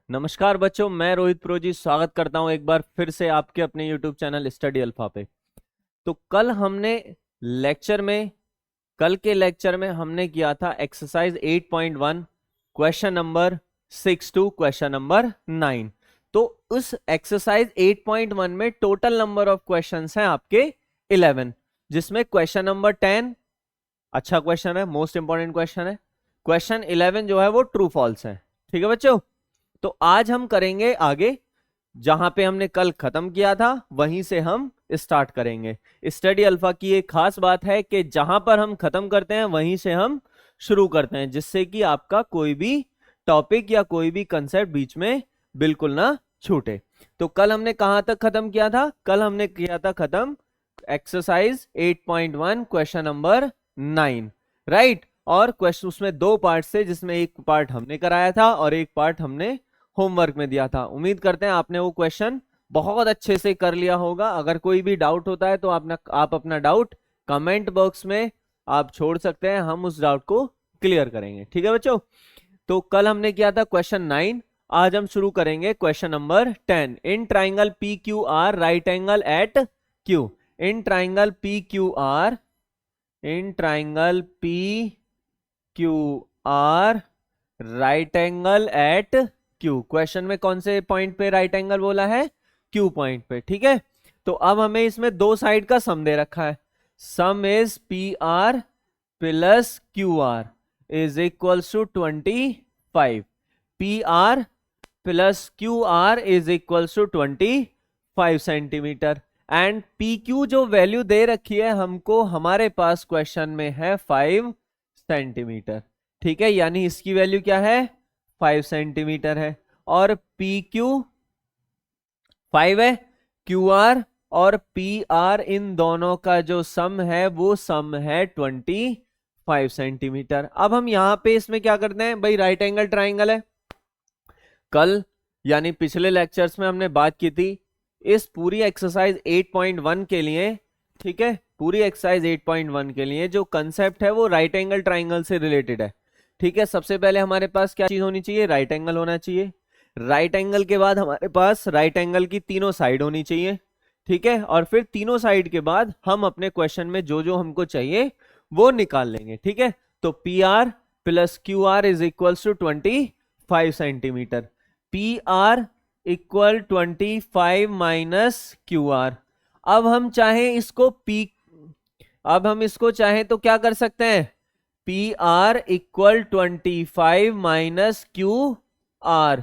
नमस्कार बच्चों, मैं रोहित प्रो जी स्वागत करता हूं एक बार फिर से आपके अपने YouTube चैनल स्टडी अल्फा पे। तो कल के लेक्चर में हमने किया था exercise 8.1 question number 6 to question number 9। तो उस एक्सरसाइज 8.1 में टोटल नंबर ऑफ क्वेश्चंस हैं आपके 11, जिसमें क्वेश्चन नंबर 10 अच्छा क्वेश्चन है, मोस्ट इंपॉर्टेंट क्वेश्चन है। क्वेश्चन 11 जो है वो ट्रू फॉल्स है। ठीक है बच्चों, तो आज हम करेंगे आगे, जहां पे हमने कल खत्म किया था वहीं से हम स्टार्ट करेंगे। स्टडी अल्फा की एक खास बात है कि जहां पर हम खत्म करते हैं वहीं से हम शुरू करते हैं, जिससे कि आपका कोई भी टॉपिक या कोई भी कंसेप्ट बीच में बिल्कुल ना छूटे। तो कल हमने कहां तक खत्म किया था? कल हमने किया था खत्म एक्सरसाइज 8.1 क्वेश्चन नंबर 9, राइट। और क्वेश्चन उसमें दो पार्ट से, जिसमें एक पार्ट हमने कराया था और एक पार्ट हमने होमवर्क में दिया था। उम्मीद करते हैं आपने वो क्वेश्चन बहुत अच्छे से कर लिया होगा। अगर कोई भी डाउट होता है तो आप अपना डाउट कमेंट बॉक्स में आप छोड़ सकते हैं, हम उस डाउट को क्लियर करेंगे। ठीक है बच्चों, तो कल हमने किया था क्वेश्चन 9, आज हम शुरू करेंगे question number 10। In triangle P Q R right angle at Q. In triangle P Q R, in triangle P Q R right angle at Q. Question में कौन से पॉइंट पे राइट एंगल बोला है? क्यू पॉइंट पे। ठीक है, तो अब हमें इसमें दो साइड का सम दे रखा है। Sum is P R plus Q R is equals to 25। P R plus Q R is equals to 25 centimetre. And P Q जो वैल्यू दे रखी है हमको, हमारे पास क्वेश्चन में है 5 सेंटीमीटर। ठीक है, यानी इसकी वैल्यू क्या है? 5 सेंटीमीटर है। और पी क्यू 5 है, क्यू आर और पी आर इन दोनों का जो सम है वो सम है 25 सेंटीमीटर। अब हम यहां पे इसमें क्या करते हैं भाई? राइट एंगल ट्राइंगल है। कल यानी पिछले लेक्चर्स में हमने बात की थी इस पूरी एक्सरसाइज 8.1 के लिए। ठीक है, पूरी एक्सरसाइज 8.1 के लिए जो कंसेप्ट है वो राइट एंगल ट्राइंगल से रिलेटेड है। ठीक है, सबसे पहले हमारे पास क्या चीज होनी चाहिए? राइट एंगल होना चाहिए। राइट एंगल के बाद हमारे पास राइट एंगल की तीनों साइड होनी चाहिए। ठीक है, और फिर तीनों साइड के बाद हम अपने क्वेश्चन में जो जो हमको चाहिए वो निकाल लेंगे। ठीक है, तो P R plus Q R is equal to 25 centimetre. P R equal 25 minus Q R. अब हम चाहें तो क्या कर सकते हैं? P R equal 25 minus Q R.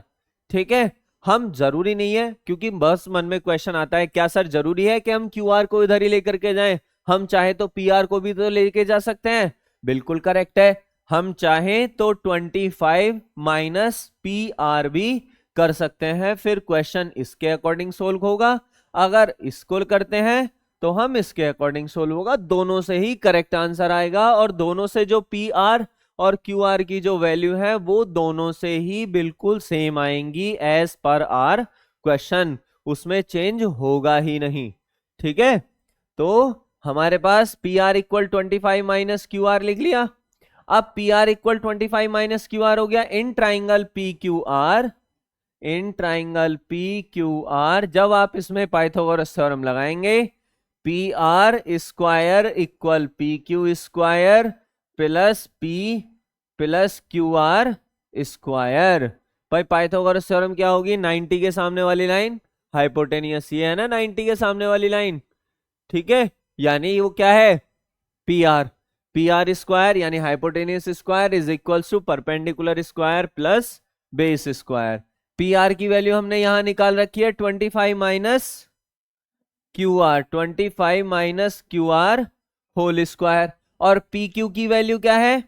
ठीक है, हम जरूरी नहीं है, क्योंकि बस मन में क्वेश्चन आता है क्या सर जरूरी है कि हम क्यू आर को इधर ही लेकर के जाएं? हम चाहे तो पी आर को भी तो लेके जा सकते हैं। बिल्कुल करेक्ट है, हम चाहें तो 25 माइनस पी आर भी कर सकते हैं। फिर क्वेश्चन इसके अकॉर्डिंग सोल्व होगा। अगर इसको करते हैं तो हम इसके अकॉर्डिंग सोल्व होगा। दोनों से ही करेक्ट आंसर आएगा और दोनों से जो पी आर और क्यू आर की जो वैल्यू है वो दोनों से ही बिल्कुल सेम आएंगी एज पर आर क्वेश्चन, उसमें चेंज होगा ही नहीं। ठीक है, तो हमारे पास P R equal 25 minus Q R लिख लिया। अब P R equal 25 minus Q R हो गया in triangle P Q R. In triangle P Q R जब आप इसमें पाइथागोरस थ्योरम लगाएंगे, P R square equal P Q square plus P plus Q R square. भाई Pythagoras theorem क्या होगी? 90 के सामने वाली लाइन हाइपोटेनियस, ये है ना 90 के सामने वाली लाइन। ठीक है, यानी वो क्या है? पी आर स्क्वायर यानी hypotenuse square is equal to perpendicular square plus base square. P R की वैल्यू हमने यहां निकाल रखी है 25 minus Q R, 25 minus Q R whole square. और पी क्यू की वैल्यू क्या है?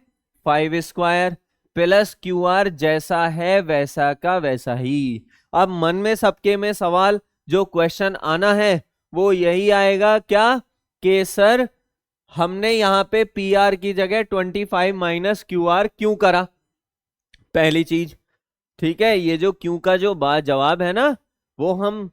5 स्क्वायर प्लस क्यू आर जैसा है वैसा का वैसा ही। अब मन में सबके में सवाल जो क्वेश्चन आना है वो यही आएगा क्या कि सर हमने यहां पे पी आर की जगह 25 माइनस क्यू आर क्यों करा? पहली चीज, ठीक है, ये जो क्यों का जो बात जवाब है ना वो हम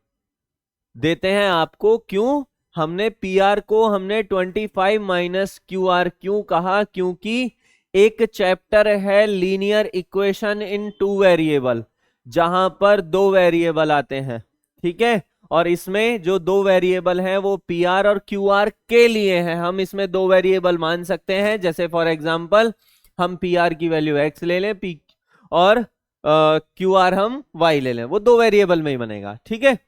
देते हैं आपको। क्यों हमने पी आर को हमने 25 माइनस क्यू आर क्यों कहा? क्योंकि एक चैप्टर है linear equation in two variable, जहां पर दो वेरिएबल आते हैं, ठीक है। और इसमें जो दो वेरिएबल हैं वो पी आर और क्यू आर के लिए हैं। हम इसमें दो वेरिएबल मान सकते हैं, जैसे फॉर एग्जांपल हम पी आर की वैल्यू एक्स ले लें, पी और क्यू आर हम वाई ले लें, वो दो वेरिएबल में ही बनेगा, ठीक है।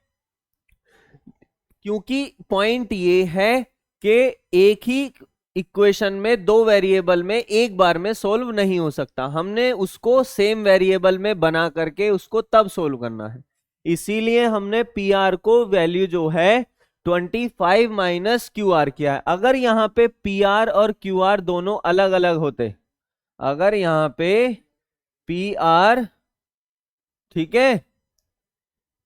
क्योंकि पॉइंट ये है कि एक ही इक्वेशन में दो वेरिएबल में एक बार में सोल्व नहीं हो सकता, हमने उसको सेम वेरिएबल में बना करके उसको तब सोल्व करना है। इसीलिए हमने पी आर को वैल्यू जो है 25 माइनस क्यू आर किया है। अगर यहाँ पे पी आर और क्यू आर दोनों अलग अलग होते, अगर यहाँ पे पी आर, ठीक है,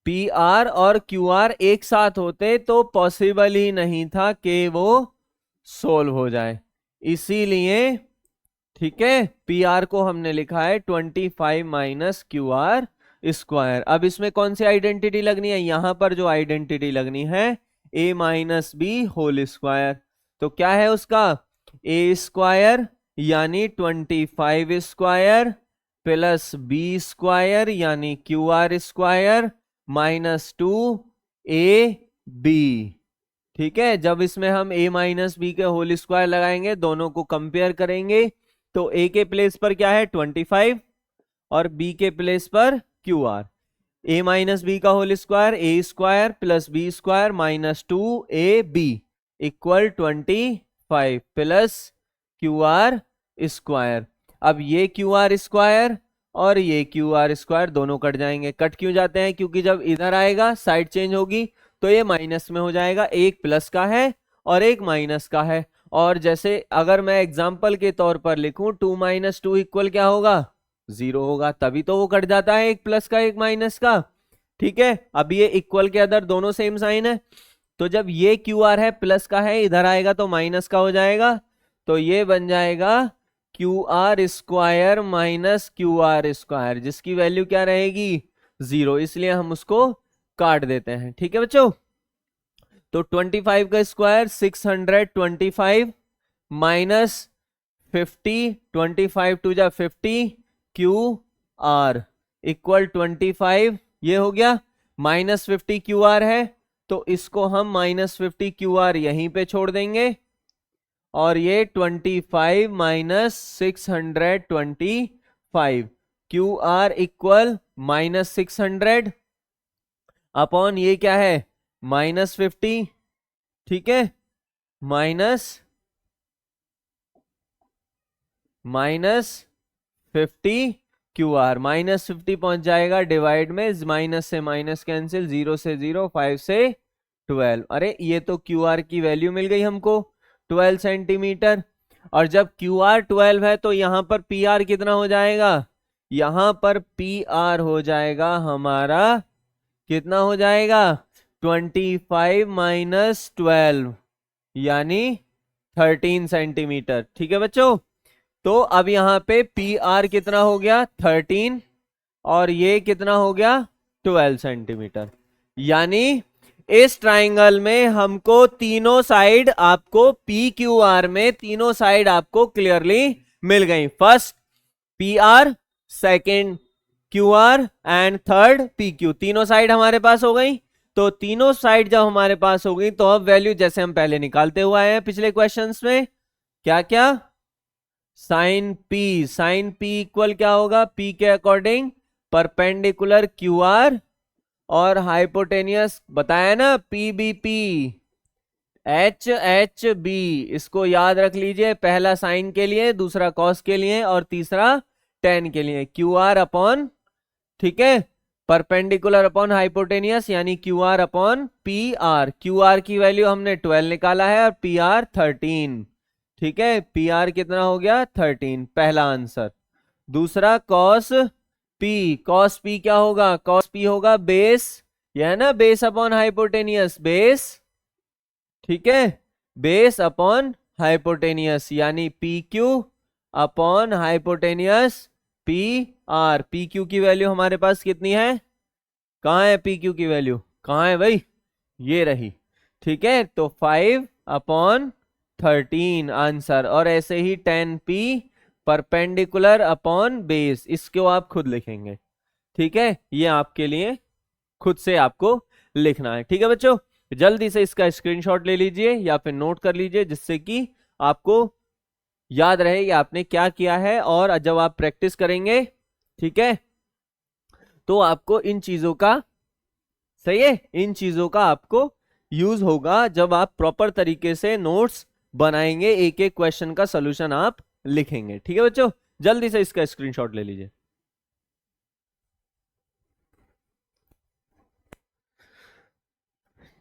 पी आर और क्यू आर एक साथ होते तो पॉसिबल ही नहीं था कि वो सोल्व हो जाए। इसीलिए, ठीक है, पी आर को हमने लिखा है 25 माइनस क्यू आर स्क्वायर। अब इसमें कौन सी आइडेंटिटी लगनी है, यहां पर जो आइडेंटिटी लगनी है a minus b whole square. तो क्या है उसका, ए स्क्वायर यानी 25 स्क्वायर प्लस बी स्क्वायर यानी Q R square minus 2 a b, ठीक है। जब इसमें हम a माइनस बी के होल स्क्वायर लगाएंगे, दोनों को कंपेयर करेंगे, तो a के प्लेस पर क्या है 25 और b के प्लेस पर Q R. a minus B का whole square a square plus b square minus 2ab equal 25 plus Q R square. अब ये क्यू आर स्क्वायर और ये क्यू आर स्क्वायर दोनों कट जाएंगे। कट क्यों जाते हैं, क्योंकि जब इधर आएगा साइड चेंज होगी तो ये माइनस में हो जाएगा, एक प्लस का है और एक माइनस का है। और जैसे अगर मैं एग्जांपल के तौर पर लिखूं 2 माइनस 2 इक्वल क्या होगा, 0 होगा, तभी तो वो कट जाता है, एक प्लस का एक माइनस का, ठीक है। अब ये इक्वल के अंदर दोनों सेम साइन है, तो जब ये क्यू आर है प्लस का है, इधर आएगा तो माइनस का हो जाएगा, तो ये बन जाएगा Q R square minus Q R square, जिसकी वैल्यू क्या रहेगी 0, इसलिए हम उसको काट देते हैं, ठीक है बच्चों। तो 25 का स्क्वायर 625 माइनस 50, 25 टू जा 50 क्यू आर इक्वल 25, ये हो गया। माइनस 50 क्यू आर है तो इसको हम माइनस 50 क्यू आर यहीं पे छोड़ देंगे, और ये 25 minus 625 Q R equal minus 600 upon ये क्या है माइनस 50, ठीक है, माइनस 50 क्यू आर, माइनस 50 पहुंच जाएगा डिवाइड में, माइनस से माइनस कैंसिल, 0 से 0, 5 से 12। अरे ये तो क्यू आर की वैल्यू मिल गई हमको 12 सेंटीमीटर। और जब क्यू आर 12 है तो यहां पर पी आर कितना हो जाएगा, यहां पर पी आर हो जाएगा हमारा, कितना हो जाएगा 25 माइनस 12 यानी 13 सेंटीमीटर, ठीक है बच्चों। तो अब यहां पे पी आर कितना हो गया 13 और ये कितना हो गया 12 सेंटीमीटर। यानी इस ट्राइंगल में हमको तीनों साइड, आपको पी क्यू आर में तीनों साइड आपको क्लियरली मिल गई। First P R, second Q R and third P Q, तीनों साइड हमारे पास हो गई। तो तीनों साइड जब हमारे पास हो गई तो अब वैल्यू जैसे हम पहले निकालते हुए आए हैं पिछले क्वेश्चंस में, क्या क्या, साइन पी इक्वल क्या होगा, पी के अकॉर्डिंग परपेंडिकुलर क्यू आर और हाइपोटेनियस बताया ना P B P, H H B, इसको याद रख लीजिए, पहला साइन के लिए, दूसरा कॉस के लिए और तीसरा टेन के लिए, क्यू आर अपॉन, ठीक है, परपेंडिकुलर अपॉन हाइपोटेनियस यानी Q are upon P R. Q R की वैल्यू हमने 12 निकाला है और पी आर 13, ठीक है, पी आर कितना हो गया 13, पहला आंसर। दूसरा कॉस पी क्या होगा, कॉस पी होगा बेस, यह है ना बेस अपॉन हाइपोटेनियस, बेस, ठीक है, बेस अपॉन हाइपोटेनियस यानी P Q upon hypotenuse P R. P Q की वैल्यू हमारे पास कितनी है, कहाँ है पी क्यू की वैल्यू, कहाँ है भाई, ये रही, ठीक है। तो 5 अपॉन 13 आंसर, और ऐसे ही 10 पी परपेंडिकुलर अपॉन बेस, इसको आप खुद लिखेंगे, ठीक है, ये आपके लिए खुद से आपको लिखना है। ठीक है बच्चों, जल्दी से इसका स्क्रीनशॉट ले लीजिए या फिर नोट कर लीजिए, जिससे कि आपको याद रहे कि आपने क्या किया है, और जब आप प्रैक्टिस करेंगे, ठीक है, तो आपको इन चीजों का, सही है, इन चीजों का आपको यूज होगा जब आप प्रॉपर तरीके से नोट्स बनाएंगे, एक एक क्वेश्चन का सॉल्यूशन आप लिखेंगे। ठीक है बच्चों, जल्दी से इसका स्क्रीनशॉट ले लीजिए।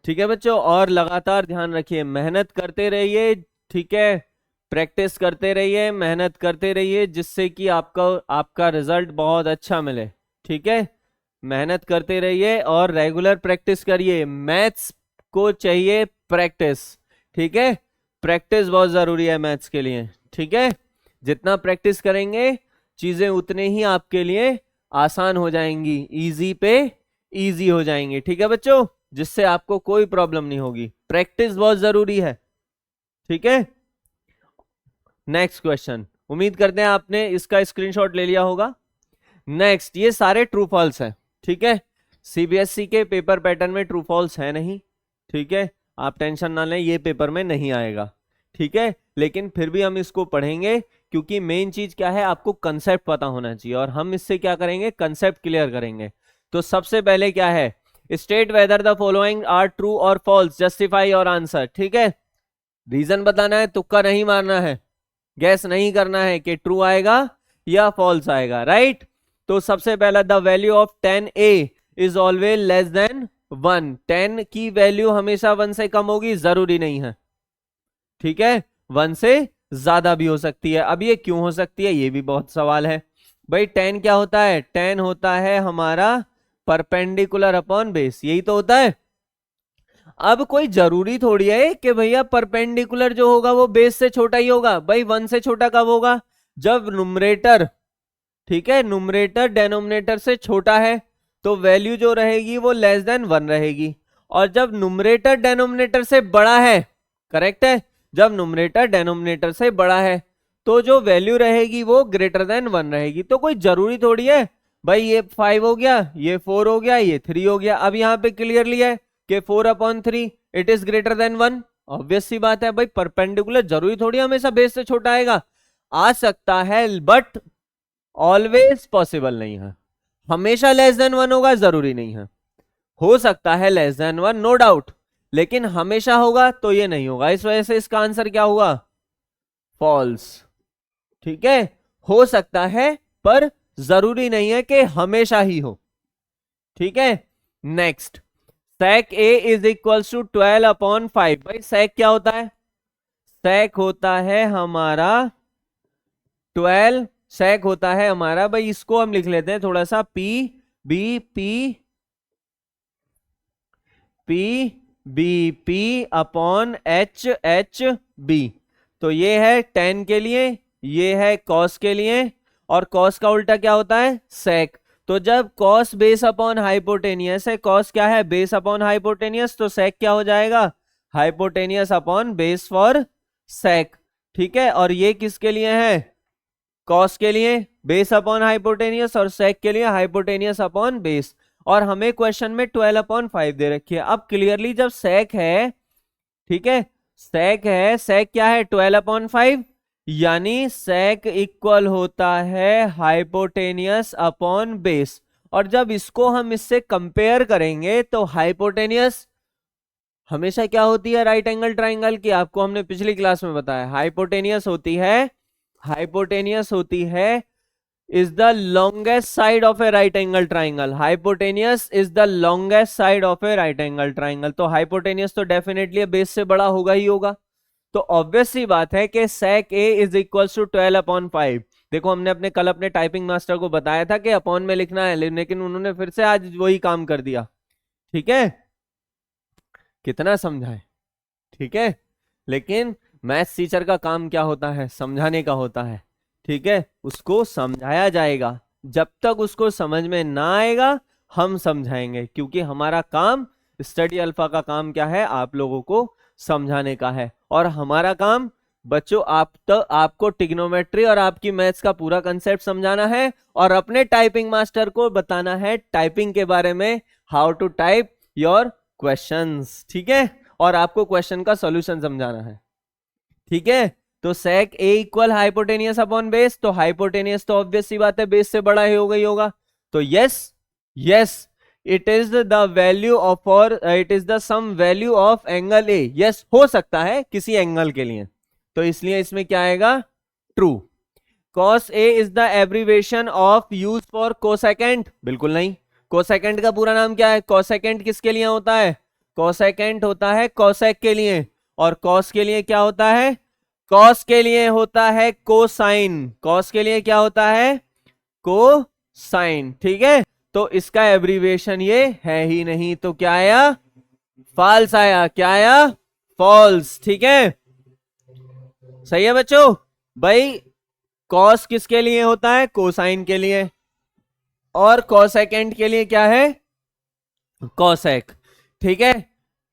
ठीक है बच्चों, और लगातार ध्यान रखिए, मेहनत करते रहिए, ठीक है, प्रैक्टिस करते रहिए, मेहनत करते रहिए, जिससे कि आपका आपका रिजल्ट बहुत अच्छा मिले। ठीक है, मेहनत करते रहिए और रेगुलर प्रैक्टिस करिए। मैथ्स को चाहिए प्रैक्टिस, ठीक है, प्रैक्टिस बहुत जरूरी है मैथ्स के लिए। ठीक है, जितना प्रैक्टिस करेंगे चीजें उतने ही आपके लिए आसान हो जाएंगी, इजी पे इजी हो जाएंगे। ठीक है बच्चों, जिससे आपको कोई प्रॉब्लम नहीं होगी, प्रैक्टिस बहुत जरूरी है। ठीक है, नेक्स्ट क्वेश्चन, उम्मीद करते हैं आपने इसका स्क्रीनशॉट ले लिया होगा। नेक्स्ट, ये सारे ट्रू फॉल्स हैं। ठीक है, सीबीएसई के पेपर पैटर्न में ट्रू फॉल्स है नहीं, ठीक है, आप टेंशन ना लें, ये पेपर में नहीं आएगा। ठीक है, लेकिन फिर भी हम इसको पढ़ेंगे, क्योंकि मेन चीज क्या है, आपको कंसेप्ट पता होना चाहिए, और हम इससे क्या करेंगे, कंसेप्ट क्लियर करेंगे। तो सबसे पहले क्या है, state whether the following are true और फॉल्स, जस्टिफाई और आंसर। ठीक है, रीजन बताना है, तुक्का नहीं मारना है, गैस नहीं करना है कि ट्रू आएगा या फॉल्स आएगा, राइट। तो सबसे पहला, the value of 10a is always less than 1, 10 की वैल्यू हमेशा 1 से कम होगी, जरूरी नहीं है। ठीक है, 1 से ज्यादा भी हो सकती है। अब ये क्यों हो सकती है, ये भी बहुत सवाल है भाई। 10 क्या होता है, 10 होता है हमारा परपेंडिकुलर अपॉन बेस, यही तो होता है। अब कोई जरूरी थोड़ी है कि भैया परपेंडिकुलर जो होगा वो बेस से छोटा ही होगा। भाई 1 से छोटा कब होगा, जब नुमरेटर, ठीक है, नुमरेटर डेनोमिनेटर से छोटा है, तो वैल्यू जो रहेगी वो लेस देन 1 रहेगी। और जब नुमरेटर डेनोमिनेटर से बड़ा है, करेक्ट है, जब नुमरेटर डेनोमिनेटर से बड़ा है, तो जो वैल्यू रहेगी वो ग्रेटर देन 1 रहेगी। तो कोई जरूरी थोड़ी है भाई ये 5 हो गया, ये 4 हो गया, ये 3 हो गया। अब यहाँ पे क्लियरली है कि 4/3 it is greater than 1। Obvious सी बात है भाई, परपेंडिकुलर जरूरी थोड़ी हमेशा बेस से छोटा आएगा, आ सकता है बट ऑलवेज पॉसिबल नहीं है। हमेशा लेस देन 1 होगा जरूरी नहीं है, हो सकता है लेस देन 1, नो डाउट, लेकिन हमेशा होगा तो ये नहीं होगा। इस वजह से इसका आंसर क्या हुआ, फॉल्स। ठीक है, हो सकता है पर जरूरी नहीं है कि हमेशा ही हो। ठीक है, next, sec a is equal to 12/5। भाई sec क्या होता है, sec होता है हमारा 12, sec होता है हमारा, भाई इसको हम लिख लेते हैं थोड़ा सा, p b p p b p upon h h b। तो ये है tan के लिए, ये है cos के लिए, और cos का उल्टा क्या होता है, sec। तो जब cos बेस अपॉन हाइपोटेनियस है, cos क्या है, बेस अपॉन हाइपोटेनियस, तो sec क्या हो जाएगा, hypotenuse upon base for sec। ठीक है, और ये किसके लिए है, cos के लिए बेस अपॉन हाइपोटेनियस, और sec के लिए हाइपोटेनियस अपॉन बेस। और हमें क्वेश्चन में 12/5 दे रखी है। अब क्लियरली जब sec है, ठीक है, sec है, sec क्या है 12/5, यानी sec इक्वल होता है हाइपोटेनियस अपॉन बेस। और जब इसको हम इससे कंपेयर करेंगे तो हाइपोटेनियस हमेशा क्या होती है, राइट एंगल ट्राइंगल की, आपको हमने पिछली क्लास में बताया, हाइपोटेनियस होती है, हाइपोटेनियस होती है is the longest side of a right angle triangle. Hypotenuse is the longest side of a right angle triangle. तो hypotenuse तो डेफिनेटली बेस से बड़ा होगा ही होगा। तो ऑब्वियस सी बात है कि sec a is equals to 12/5। देखो हमने अपने कल अपने टाइपिंग मास्टर को बताया था कि अपॉन में लिखना है, लेकिन उन्होंने फिर से आज वही काम कर दिया। ठीक है, कितना समझाए, ठीक है, लेकिन मैथ्स टीचर का काम क्या होता है, समझाने का होता है। ठीक है, उसको समझाया जाएगा, जब तक उसको समझ में ना आएगा हम समझाएंगे, क्योंकि हमारा काम, स्टडी अल्फा का काम क्या है, आप लोगों को समझाने का है, और हमारा काम बच्चों आपको ट्रिग्नोमेट्री और आपकी मैथ्स का पूरा कंसेप्ट समझाना है और अपने टाइपिंग मास्टर को बताना है टाइपिंग के बारे में, how to type your questions, ठीक है, और आपको क्वेश्चन का सॉल्यूशन समझाना है, ठीक है। तो sec A equal hypotenuse upon base, तो हाइपोटेनियस तो ऑब्वियस सी बात है बेस से बड़ा ही होगा, तो yes yes it is the value of, और it is the sum value of angle A, yes हो सकता है किसी एंगल के लिए, तो इसलिए इसमें क्या आएगा, true. cos A is the abbreviation of use for cosecant, बिल्कुल नहीं। कोसेकेंट का पूरा नाम क्या है, कोसेकेंट किसके लिए होता है, कोसेकेंट होता है कोसेक के लिए, और कॉस के लिए क्या होता है, कॉस के लिए होता है कोसाइन, कॉस के लिए क्या होता है, कोसाइन, ठीक है। तो इसका एब्रीवेशन ये है ही नहीं, तो क्या आया, फॉल्स आया, क्या आया, फॉल्स, ठीक है। सही है बच्चों, भाई कॉस किसके लिए होता है, कोसाइन के लिए, और कोसेकेंट के लिए क्या है, कोसेक, ठीक है।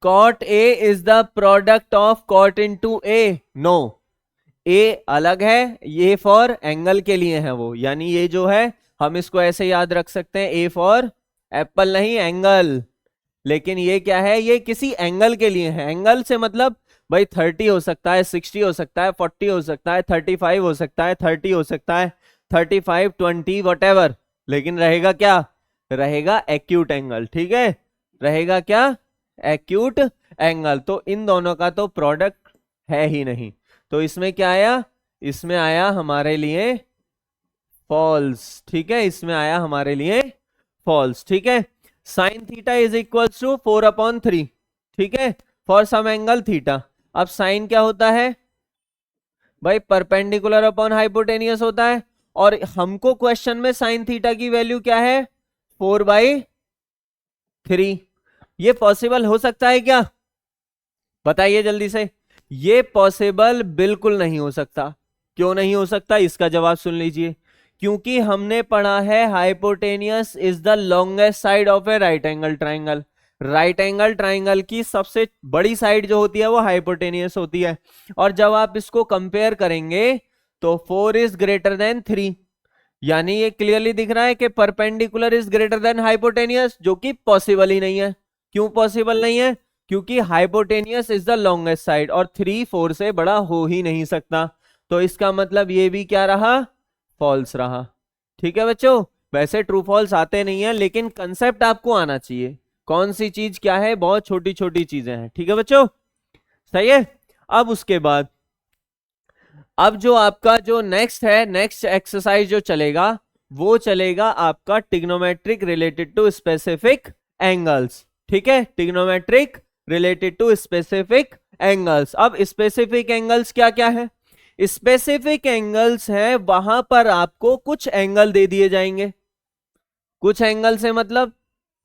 Cot A is the product of cot into A, no, A अलग है, ये फॉर एंगल के लिए है वो, यानी ये जो है हम इसको ऐसे याद रख सकते हैं, ए फॉर एप्पल नहीं, एंगल, लेकिन ये क्या है, ये किसी एंगल के लिए है, एंगल से मतलब भाई 30 हो सकता है, 60 हो सकता है, 40 हो सकता है, 35 हो सकता है, 30 हो सकता है, 35, 20 वटेवर, लेकिन रहेगा क्या, रहेगा एक्यूट एंगल, ठीक है, रहेगा क्या, एक्यूट एंगल। तो इन दोनों का तो प्रोडक्ट है ही नहीं, तो इसमें क्या आया, इसमें आया हमारे लिए फॉल्स, ठीक है, इसमें आया हमारे लिए फॉल्स, ठीक है। Sine theta is equal to 4/3, ठीक है, फॉर सम एंगल थीटा। अब साइन क्या होता है भाई, परपेंडिकुलर अपॉन हाइपोटेनियस होता है, और हमको क्वेश्चन में साइन थीटा की वैल्यू क्या है, 4/3। ये पॉसिबल हो सकता है क्या, बताइए जल्दी से, ये पॉसिबल बिल्कुल नहीं हो सकता। क्यों नहीं हो सकता, इसका जवाब सुन लीजिए, क्योंकि हमने पढ़ा है hypotenuse is the longest side of A right angle triangle, right angle triangle की सबसे बड़ी साइड जो होती है वो हाइपोटेनियस होती है, और जब आप इसको कंपेयर करेंगे तो 4 इज ग्रेटर देन 3, यानी ये क्लियरली दिख रहा है कि perpendicular is greater then hypotenuse, जो कि पॉसिबल ही नहीं है। क्यों पॉसिबल नहीं है, क्योंकि hypotenuse is the longest side, और 3 4 से बड़ा हो ही नहीं सकता, तो इसका मतलब ये भी क्या रहा, फॉल्स रहा, ठीक है बच्चों। वैसे ट्रू फॉल्स आते नहीं है, लेकिन कंसेप्ट आपको आना चाहिए, कौन सी चीज क्या है, बहुत छोटी छोटी चीजें हैं, ठीक है बच्चों, सही है। अब उसके बाद अब जो आपका जो नेक्स्ट है, नेक्स्ट एक्सरसाइज जो चलेगा वो चलेगा आपका trigonometric related to specific angles, ठीक है, trigonometric related to specific angles. अब स्पेसिफिक एंगल्स क्या क्या है, स्पेसिफिक एंगल्स है वहां पर आपको कुछ एंगल दे दिए जाएंगे, कुछ एंगल से मतलब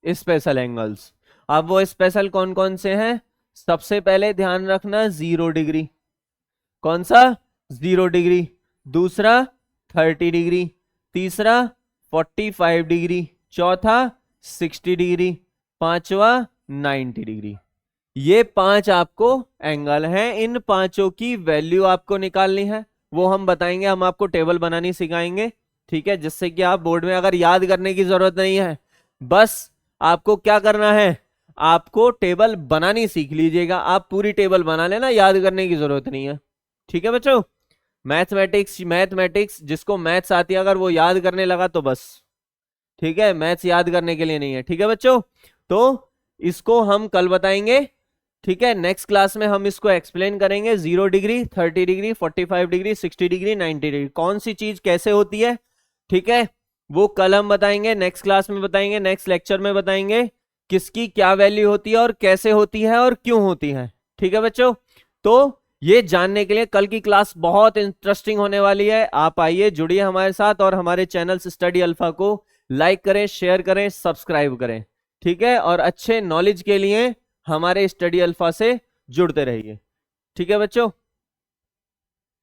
स्पेशल एंगल्स। अब वो स्पेशल कौन कौन से हैं, सबसे पहले ध्यान रखना 0 डिग्री, कौन सा, 0 डिग्री, दूसरा 30 डिग्री, तीसरा 45 डिग्री, चौथा 60 डिग्री, पांचवा 90 डिग्री। ये 5 आपको एंगल हैं, इन पांचों की वैल्यू आपको निकालनी है, वो हम बताएंगे, हम आपको टेबल बनानी सिखाएंगे, ठीक है, जिससे कि आप बोर्ड में अगर याद करने की जरूरत नहीं है, बस आपको क्या करना है, आपको टेबल बनानी सीख लीजिएगा, आप पूरी टेबल बना लेना, याद करने की जरूरत नहीं है, ठीक है बच्चों। मैथमेटिक्स जिसको मैथ्स आती है अगर वो याद करने लगा तो बस, ठीक है, मैथ्स याद करने के लिए नहीं है, ठीक है बच्चों। तो इसको हम कल बताएंगे, ठीक है, नेक्स्ट क्लास में हम इसको एक्सप्लेन करेंगे, 0 degree, 30 degree, 45 degree, 60 degree, 90 degree, कौन सी चीज कैसे होती है, ठीक है, वो कल हम बताएंगे, नेक्स्ट क्लास में बताएंगे, नेक्स्ट लेक्चर में बताएंगे किसकी क्या वैल्यू होती है और कैसे होती है और क्यों होती है, ठीक है बच्चों। तो ये जानने के लिए कल की क्लास बहुत इंटरेस्टिंग होने वाली है, आप आइए जुड़िए हमारे साथ, और हमारे चैनल स्टडी अल्फा को लाइक करें, शेयर करें, सब्सक्राइब करें, ठीक है, और अच्छे नॉलेज के लिए हमारे स्टडी अल्फा से जुड़ते रहिए, ठीक है बच्चों।